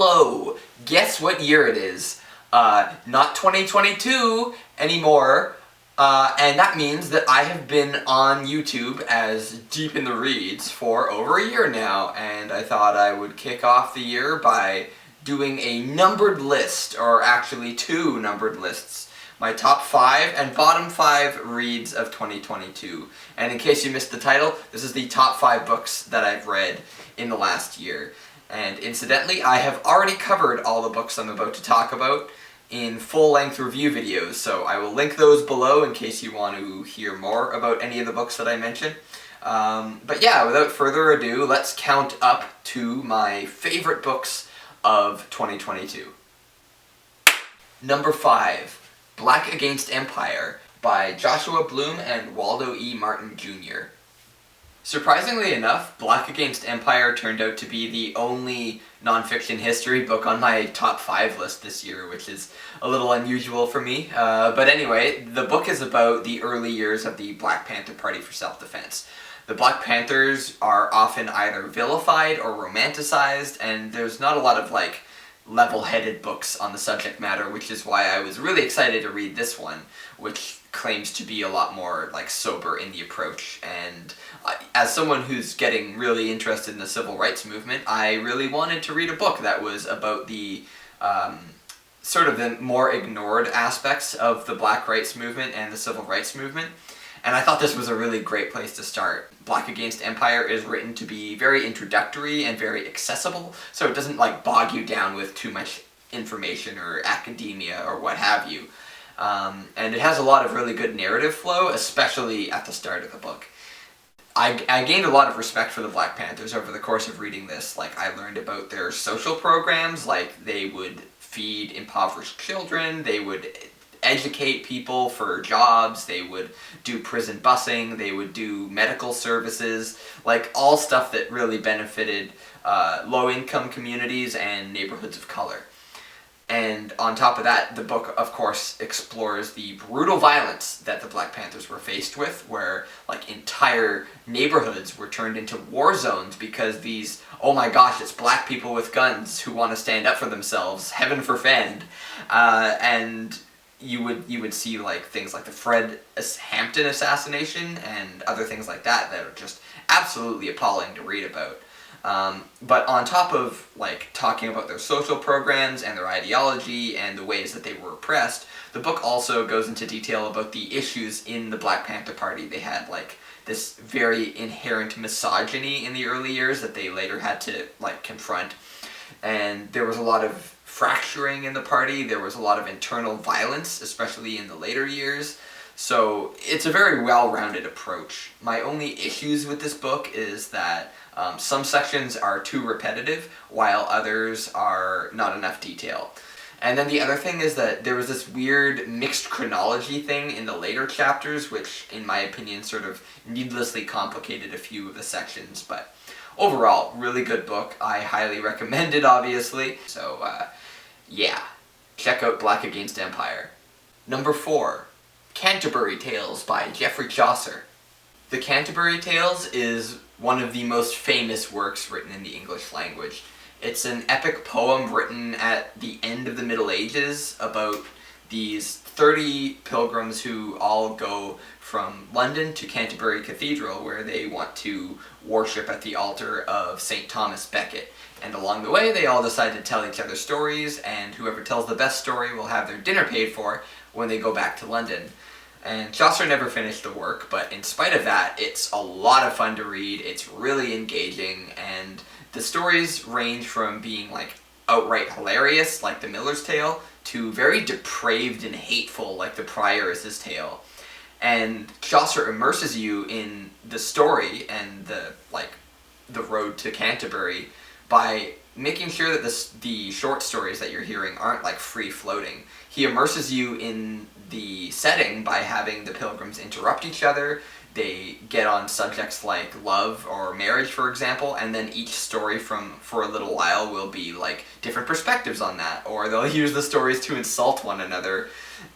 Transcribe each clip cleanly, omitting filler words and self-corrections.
Hello! Guess what year it is? Not 2022 anymore, and that means that I have been on YouTube as Deep in the Reads for over a year now, and I thought I would kick off the year by doing a numbered list, or actually two numbered lists. My top 5 and bottom 5 reads of 2022. And in case you missed the title, this is the top 5 books that I've read in the last year. And incidentally, I have already covered all the books I'm about to talk about in full-length review videos, so I will link those below in case you want to hear more about any of the books that I mention. But yeah, without further ado, let's count up to my favorite books of 2022. Number 5. Black Against Empire by Joshua Bloom and Waldo E. Martin Jr. Surprisingly enough, Black Against Empire turned out to be the only nonfiction history book on my top 5 list this year, which is a little unusual for me. But anyway, the book is about the early years of the Black Panther Party for Self-Defense. The Black Panthers are often either vilified or romanticized, and there's not a lot of level-headed books on the subject matter, which is why I was really excited to read this one, which claims to be a lot more sober in the approach. And as someone who's getting really interested in the civil rights movement, I really wanted to read a book that was about the sort of the more ignored aspects of the black rights movement and the civil rights movement. And I thought this was a really great place to start. Black Against Empire is written to be very introductory and very accessible, so it doesn't bog you down with too much information or academia or what have you. And it has a lot of really good narrative flow, especially at the start of the book. I gained a lot of respect for the Black Panthers over the course of reading this. I learned about their social programs, they would feed impoverished children, they would educate people for jobs, they would do prison busing, they would do medical services, all stuff that really benefited low-income communities and neighborhoods of color. And on top of that, the book, of course, explores the brutal violence that the Black Panthers were faced with, where entire neighborhoods were turned into war zones because these, oh my gosh, it's black people with guns who want to stand up for themselves, heaven forfend. And you would see things like the Fred Hampton assassination and other things like that that are just absolutely appalling to read about. But on top of talking about their social programs and their ideology and the ways that they were oppressed, the book also goes into detail about the issues in the Black Panther Party. They had this very inherent misogyny in the early years that they later had to confront. And there was a lot of fracturing in the party, there was a lot of internal violence, especially in the later years. So it's a very well-rounded approach. My only issues with this book is that some sections are too repetitive, while others are not enough detail. And then the other thing is that there was this weird mixed chronology thing in the later chapters, which in my opinion sort of needlessly complicated a few of the sections, but overall, really good book. I highly recommend it, obviously. So, yeah, check out Black Against Empire. Number 4. Canterbury Tales by Geoffrey Chaucer. The Canterbury Tales is one of the most famous works written in the English language. It's an epic poem written at the end of the Middle Ages about these 30 pilgrims who all go from London to Canterbury Cathedral, where they want to worship at the altar of St. Thomas Becket. And along the way, they all decide to tell each other stories, and whoever tells the best story will have their dinner paid for when they go back to London. And Chaucer never finished the work, but in spite of that, it's a lot of fun to read, it's really engaging, and the stories range from being outright hilarious, like The Miller's Tale, to very depraved and hateful, like The Prioress's Tale. And Chaucer immerses you in the story and the road to Canterbury by making sure that the short stories that you're hearing aren't free-floating. He immerses you in the setting by having the pilgrims interrupt each other. They get on subjects like love or marriage, for example, and then each story for a little while will be different perspectives on that, or they'll use the stories to insult one another.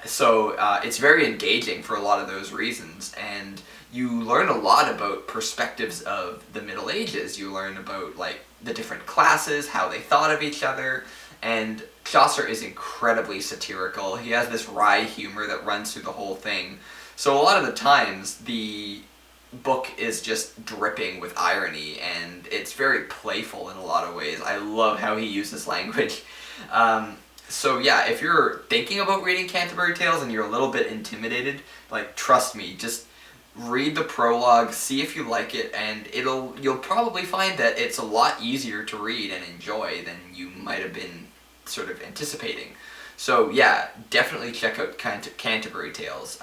So it's very engaging for a lot of those reasons, and you learn a lot about perspectives of the Middle Ages. You learn about like the different classes, how they thought of each other, and Chaucer is incredibly satirical. He has this wry humor that runs through the whole thing. So a lot of the times the book is just dripping with irony, and it's very playful in a lot of ways. I love how he uses language. So yeah, if you're thinking about reading Canterbury Tales and you're a little bit intimidated, like, trust me, just read the prologue, see if you like it, and you'll probably find that it's a lot easier to read and enjoy than you might have been sort of anticipating. So yeah, definitely check out Canterbury Tales.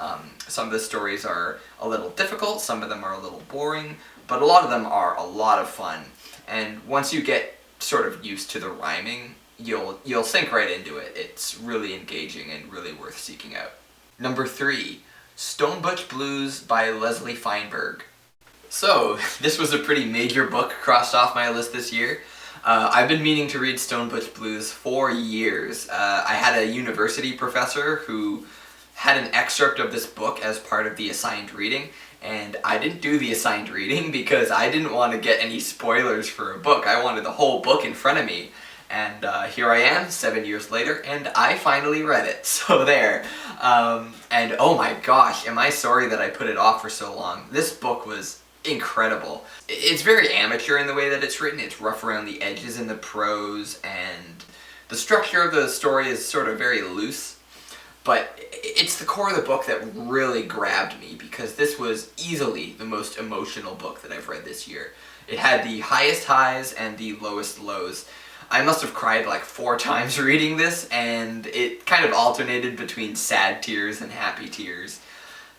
Some of the stories are a little difficult, some of them are a little boring, but a lot of them are a lot of fun. And once you get sort of used to the rhyming, you'll sink right into it. It's really engaging and really worth seeking out. Number 3, Stone Butch Blues by Leslie Feinberg. So, this was a pretty major book crossed off my list this year. I've been meaning to read Stone Butch Blues for years. I had a university professor who had an excerpt of this book as part of the assigned reading, and I didn't do the assigned reading because I didn't want to get any spoilers for a book. I wanted the whole book in front of me. And here I am, 7 years later, and I finally read it. So there. And oh my gosh, am I sorry that I put it off for so long. This book was incredible. It's very amateur in the way that it's written. It's rough around the edges in the prose, and the structure of the story is sort of very loose. But it's the core of the book that really grabbed me, because this was easily the most emotional book that I've read this year. It had the highest highs and the lowest lows. I must have cried like 4 times reading this, and it kind of alternated between sad tears and happy tears.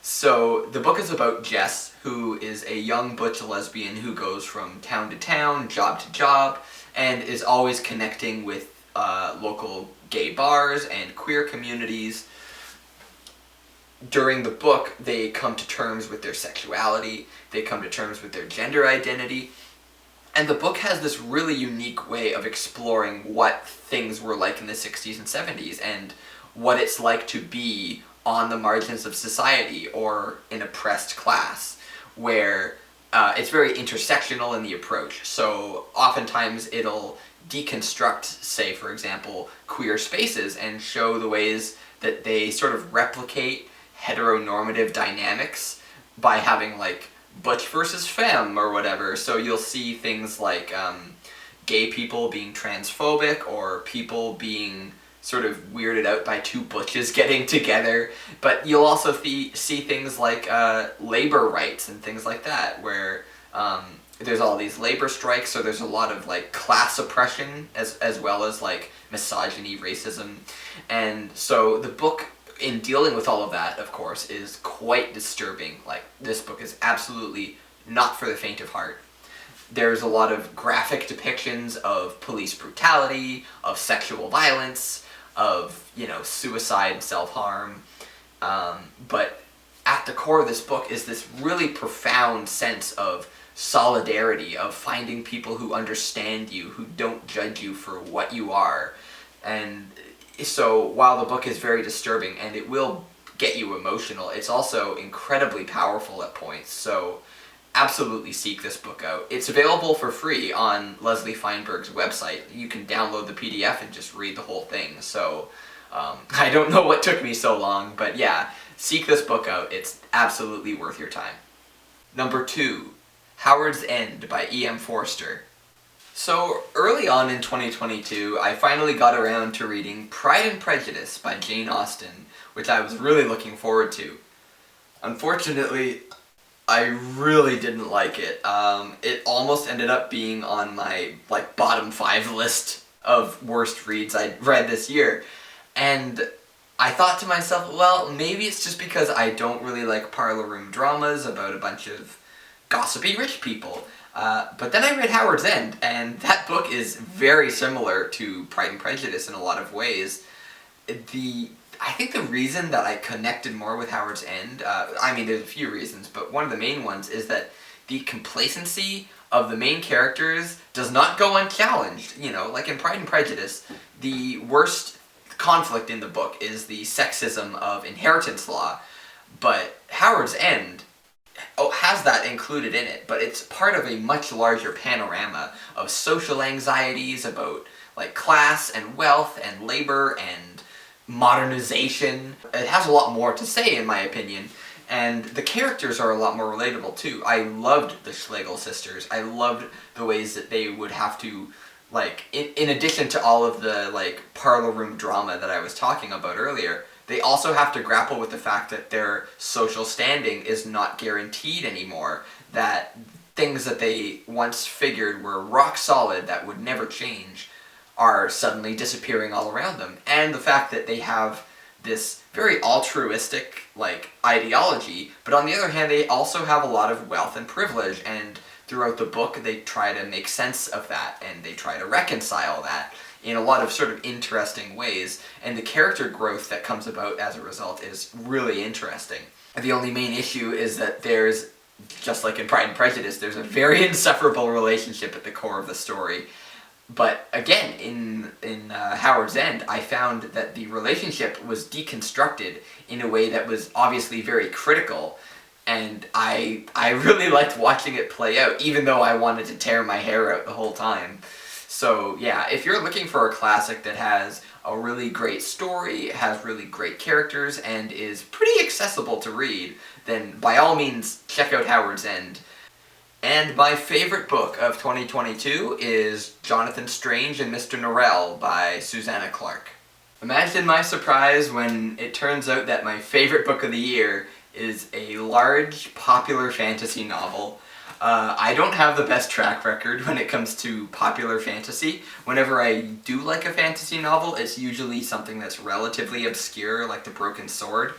So the book is about Jess, who is a young butch lesbian who goes from town to town, job to job, and is always connecting with local gay bars and queer communities. During the book, they come to terms with their sexuality, they come to terms with their gender identity, and the book has this really unique way of exploring what things were like in the 60s and 70s and what it's like to be on the margins of society or an oppressed class, where it's very intersectional in the approach. So oftentimes it'll deconstruct, say for example, queer spaces and show the ways that they sort of replicate heteronormative dynamics by having like butch versus femme or whatever. So you'll see things like gay people being transphobic, or people being sort of weirded out by 2 butches getting together. But you'll also see things like labor rights and things like that, where there's all these labor strikes, so there's a lot of like class oppression as well as like misogyny, racism. And so the book, in dealing with all of that, of course, is quite disturbing. Like, this book is absolutely not for the faint of heart. There's a lot of graphic depictions of police brutality, of sexual violence, of, suicide, self-harm. But at the core of this book is this really profound sense of solidarity, of finding people who understand you, who don't judge you for what you are. And so while the book is very disturbing and it will get you emotional, it's also incredibly powerful at points. So absolutely seek this book out. It's available for free on Leslie Feinberg's website. You can download the PDF and just read the whole thing. So I don't know what took me so long, but yeah, seek this book out. It's absolutely worth your time. Number 2, Howard's End by E.M. Forster. So early on in 2022, I finally got around to reading Pride and Prejudice by Jane Austen, which I was really looking forward to. Unfortunately, I really didn't like it. It almost ended up being on my bottom 5 list of worst reads I'd read this year. And I thought to myself, well, maybe it's just because I don't really like parlor room dramas about a bunch of gossipy rich people. But then I read Howard's End, and that book is very similar to Pride and Prejudice in a lot of ways. I think the reason that I connected more with Howard's End, there's a few reasons, but one of the main ones is that the complacency of the main characters does not go unchallenged. Like in Pride and Prejudice, the worst conflict in the book is the sexism of inheritance law, but Howard's End has that included in it, but it's part of a much larger panorama of social anxieties about like class and wealth and labor and modernization. It has a lot more to say, in my opinion, and the characters are a lot more relatable too. I loved the Schlegel sisters. I loved the ways that they would have to, like, in addition to all of the like parlor room drama that I was talking about earlier, they also have to grapple with the fact that their social standing is not guaranteed anymore, that things that they once figured were rock solid that would never change are suddenly disappearing all around them, and the fact that they have this very altruistic like ideology, but on the other hand they also have a lot of wealth and privilege, and throughout the book they try to make sense of that and they try to reconcile that in a lot of sort of interesting ways, and the character growth that comes about as a result is really interesting. The only main issue is that there's, just like in Pride and Prejudice, there's a very insufferable relationship at the core of the story. But again, in Howard's End, I found that the relationship was deconstructed in a way that was obviously very critical, and I really liked watching it play out, even though I wanted to tear my hair out the whole time. So yeah, if you're looking for a classic that has a really great story, has really great characters, and is pretty accessible to read, then by all means check out Howard's End. And my favorite book of 2022 is Jonathan Strange and Mr. Norrell by Susanna Clarke. Imagine my surprise when it turns out that my favorite book of the year is a large, popular fantasy novel. I don't have the best track record when it comes to popular fantasy. Whenever I do like a fantasy novel, it's usually something that's relatively obscure, like The Broken Sword.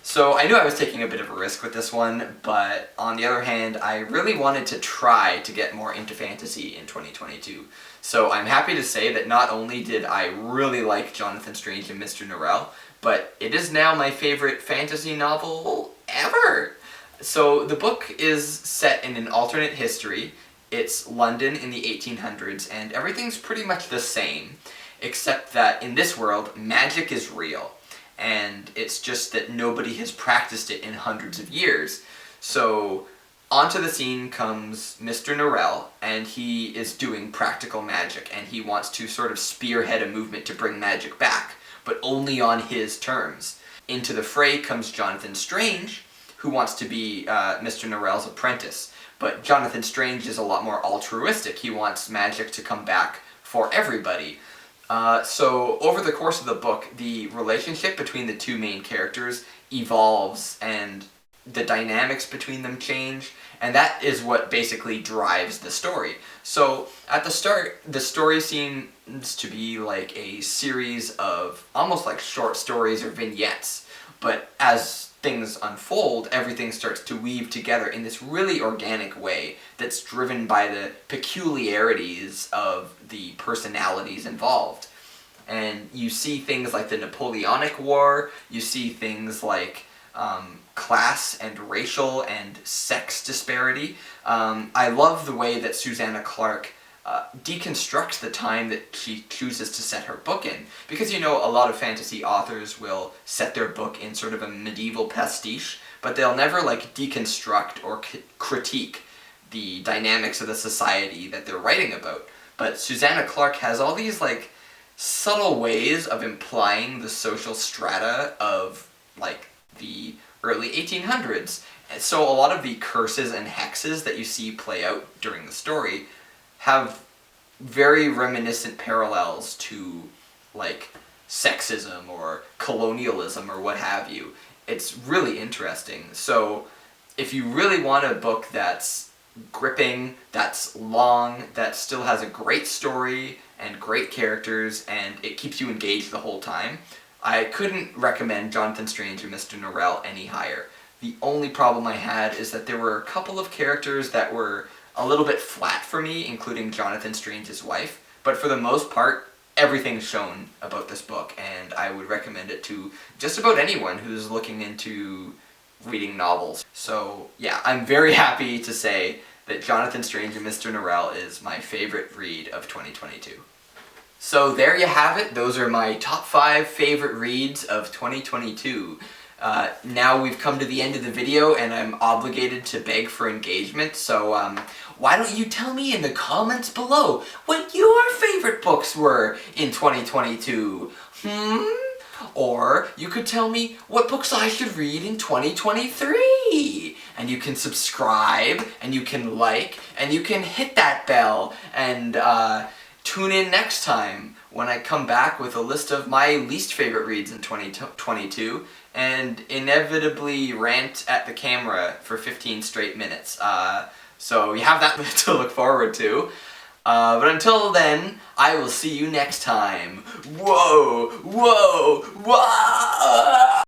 So I knew I was taking a bit of a risk with this one, but on the other hand, I really wanted to try to get more into fantasy in 2022. So I'm happy to say that not only did I really like Jonathan Strange and Mr. Norrell, but it is now my favorite fantasy novel ever! So the book is set in an alternate history. It's London in the 1800s, and everything's pretty much the same, except that in this world, magic is real. And it's just that nobody has practiced it in hundreds of years. So onto the scene comes Mr. Norrell, and he is doing practical magic, and he wants to sort of spearhead a movement to bring magic back, but only on his terms. Into the fray comes Jonathan Strange, who wants to be Mr. Norrell's apprentice. But Jonathan Strange is a lot more altruistic. He wants magic to come back for everybody. So over the course of the book, the relationship between the two main characters evolves, and the dynamics between them change, and that is what basically drives the story. So at the start, the story seems to be like a series of almost like short stories or vignettes, but as things unfold, everything starts to weave together in this really organic way that's driven by the peculiarities of the personalities involved. And you see things like the Napoleonic War, you see things like class and racial and sex disparity. I love the way that Susanna Clarke deconstructs the time that she chooses to set her book in. Because, you know, a lot of fantasy authors will set their book in sort of a medieval pastiche, but they'll never, like, deconstruct or critique the dynamics of the society that they're writing about. But Susanna Clarke has all these, like, subtle ways of implying the social strata of, like, the early 1800s. And so a lot of the curses and hexes that you see play out during the story have very reminiscent parallels to, like, sexism or colonialism or what have you. It's really interesting. So if you really want a book that's gripping, that's long, that still has a great story and great characters, and it keeps you engaged the whole time, I couldn't recommend Jonathan Strange and Mr. Norrell any higher. The only problem I had is that there were a couple of characters that were a little bit flat for me, including Jonathan Strange's wife, but for the most part, everything's shown about this book, and I would recommend it to just about anyone who's looking into reading novels. So yeah, I'm very happy to say that Jonathan Strange and Mr. Norrell is my favorite read of 2022. So there you have it. Those are my top 5 favorite reads of 2022. Now we've come to the end of the video and I'm obligated to beg for engagement, so why don't you tell me in the comments below what your favorite books were in 2022? Or you could tell me what books I should read in 2023. And you can subscribe, and you can like, and you can hit that bell, and tune in next time when I come back with a list of my least favorite reads in 2022 and inevitably rant at the camera for 15 straight minutes. So you have that to look forward to. But until then, I will see you next time. Whoa! Whoa! Whoa!